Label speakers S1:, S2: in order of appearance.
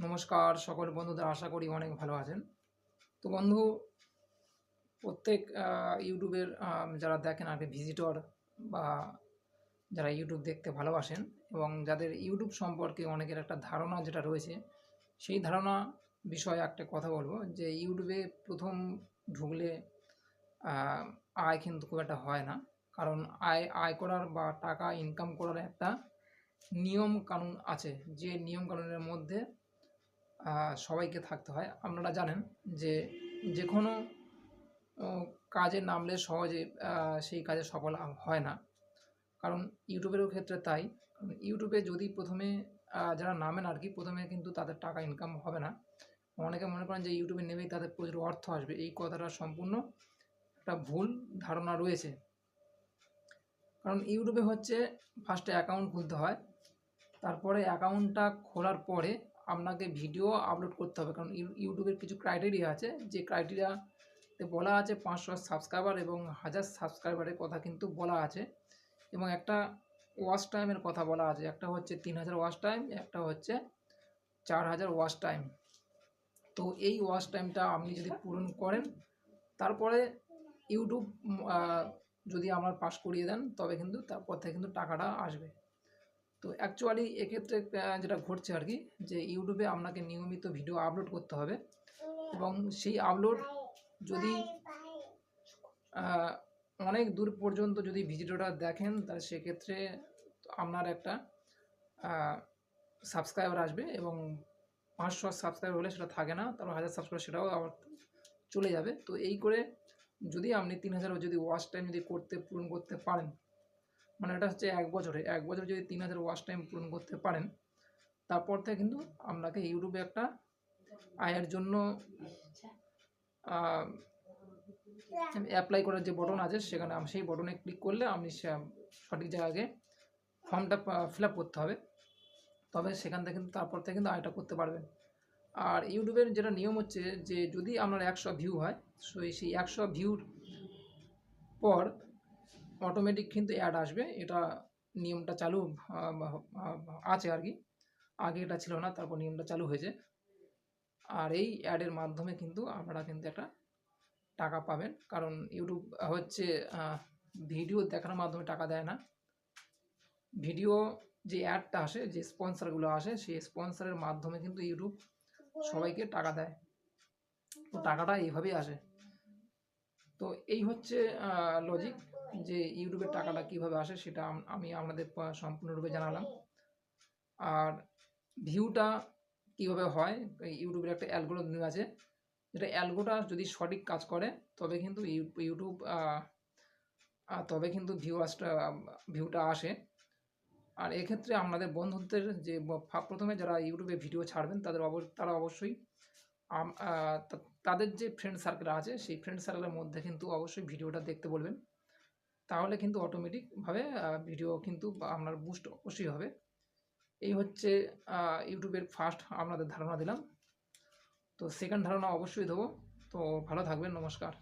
S1: নমস্কার সকল বন্ধুদের, আশা করি অনেক ভালো আছেন। তো বন্ধু, প্রত্যেক ইউটিউবের যারা দেখেন আগে ভিজিটর বা যারা ইউটিউব দেখতে ভালোবাসেন এবং যাদের ইউটিউব সম্পর্কে অনেকের একটা ধারণা যেটা রয়েছে, সেই ধারণা বিষয়ে একটা কথা বলবো যে ইউটিউবে প্রথম ঢুকলে আহ, আয় কিন্তু খুব একটা হয় না। কারণ আয় আয় করার বা টাকা ইনকাম করার একটা নিয়ম কানুন আছে, যে নিয়ম কানুনের মধ্যে সবাইকে থাকতে হয়। আপনারা জানেন যে যে কোনো কাজে নামলে সহজে সেই কাজে সফল হয় না। কারণ ইউটিউবেরও ক্ষেত্রে তাই। কারণ ইউটিউবে যদি প্রথমে যারা নামেন আর কি, প্রথমে কিন্তু তাদের টাকা ইনকাম হবে না। অনেকে মনে করেন যে ইউটিউবে নেমেই তাদের প্রচুর অর্থ আসবে। এই কথাটা সম্পূর্ণ একটা ভুল ধারণা রয়েছে। কারণ ইউটিউবে হচ্ছে ফার্স্টে অ্যাকাউন্ট খুলতে হয়। তারপরে অ্যাকাউন্টটা খোলার পরে আপনাকে ভিডিও আপলোড করতে হবে। কারণ ইউটিউবের কিছু ক্রাইটেরিয়া আছে, যে ক্রাইটেরিয়াতে বলা আছে 500 সাবস্ক্রাইবার এবং 1000 সাবস্ক্রাইবারের কথা কিন্তু বলা আছে, এবং একটা ওয়াচ টাইমের কথা বলা আছে। একটা হচ্ছে 3000 ওয়াচ টাইম, একটা হচ্ছে 4000 ওয়াচ টাইম। তো এই ওয়াচ টাইমটা আপনি যদি পূরণ করেন, তারপরে ইউটিউব যদি আমার পাস করিয়ে দেন, তবে কিন্তু তারপর থেকে কিন্তু টাকাটা আসবে। তো অ্যাকচুয়ালি এক্ষেত্রে যেটা ঘটছে আর কি, যে ইউটিউবে আপনাকে নিয়মিত ভিডিও আপলোড করতে হবে, এবং সেই আপলোড যদি অনেক দূর পর্যন্ত যদি ভিডিওটা দেখেন, তাহলে সেক্ষেত্রে আপনার একটা সাবস্ক্রাইবার আসবে, এবং 500 সাবস্ক্রাইবার হলে সেটা থাকে না, তারপর 1000 সাবস্ক্রাইবার সেটাও আবার চলে যাবে। তো এই করে যদি আপনি 3000 যদি ওয়াচ টাইম যদি পূরণ করতে পারেন, মানে এটা হচ্ছে এক বছরে যদি 3000 ওয়াচ টাইম পূরণ করতে পারেন, তারপর থেকে কিন্তু আপনাকে ইউটিউবে একটা আয়ের জন্য অ্যাপ্লাই করার যে বটন আছে, সেখানে সেই বটনে ক্লিক করলে আপনি সঠিক জায়গায় ফর্মটা ফিল আপ করতে হবে, তবে সেখান থেকে কিন্তু তারপর থেকে কিন্তু আয়টা করতে পারবেন। আর ইউটিউবের যেটা নিয়ম হচ্ছে যে যদি আপনার 100 ভিউ হয়, সেই 100 ভিউর পর অটোমেটিক কিন্তু অ্যাড আসবে। এটা নিয়মটা চালু আছে আর কি, আগে এটা ছিল না, তারপর নিয়মটা চালু হয়েছে। আর এই অ্যাডের মাধ্যমে কিন্তু আপনারা কিন্তু একটা টাকা পাবেন। কারণ ইউটিউব হচ্ছে ভিডিও দেখানোর মাধ্যমে টাকা দেয় না। ভিডিও যে অ্যাডটা আসে, যে স্পন্সরগুলো আসে, সেই স্পন্সরের মাধ্যমে কিন্তু ইউটিউব সবাইকে টাকা দেয়। তো টাকাটা এইভাবেই আসে। তো এই হচ্ছে লজিক, যে ইউটিউবের টাকাটা কীভাবে আসে সেটা আমি আপনাদের সম্পূর্ণরূপে জানালাম। আর ভিউটা কীভাবে হয়, ইউটিউবের একটা অ্যালগোরিদম আছে, যেটা অ্যালগোটা যদি সঠিক কাজ করে, তবে কিন্তু ইউটিউব তবে কিন্তু ভিউটা আসে। আর এক্ষেত্রে আপনাদের বন্ধুদের যে প্রথমে যারা ইউটিউবে ভিডিও ছাড়বেন, তারা অবশ্যই তাদের যে ফ্রেন্ড সার্কেল আছে, সেই ফ্রেন্ড সার্কেলের মধ্যে কিন্তু অবশ্যই ভিডিওটা দেখতে বলবেন। তাহলে কিন্তু অটোমেটিকভাবে ভিডিও কিন্তু আপনার বুস্ট অবশ্যই হবে। এই হচ্ছে ইউটিউবের ফার্স্ট আপনাদের ধারণা দিলাম। তো সেকেন্ড ধারণা অবশ্যই দেবো। তো ভালো থাকবেন, নমস্কার।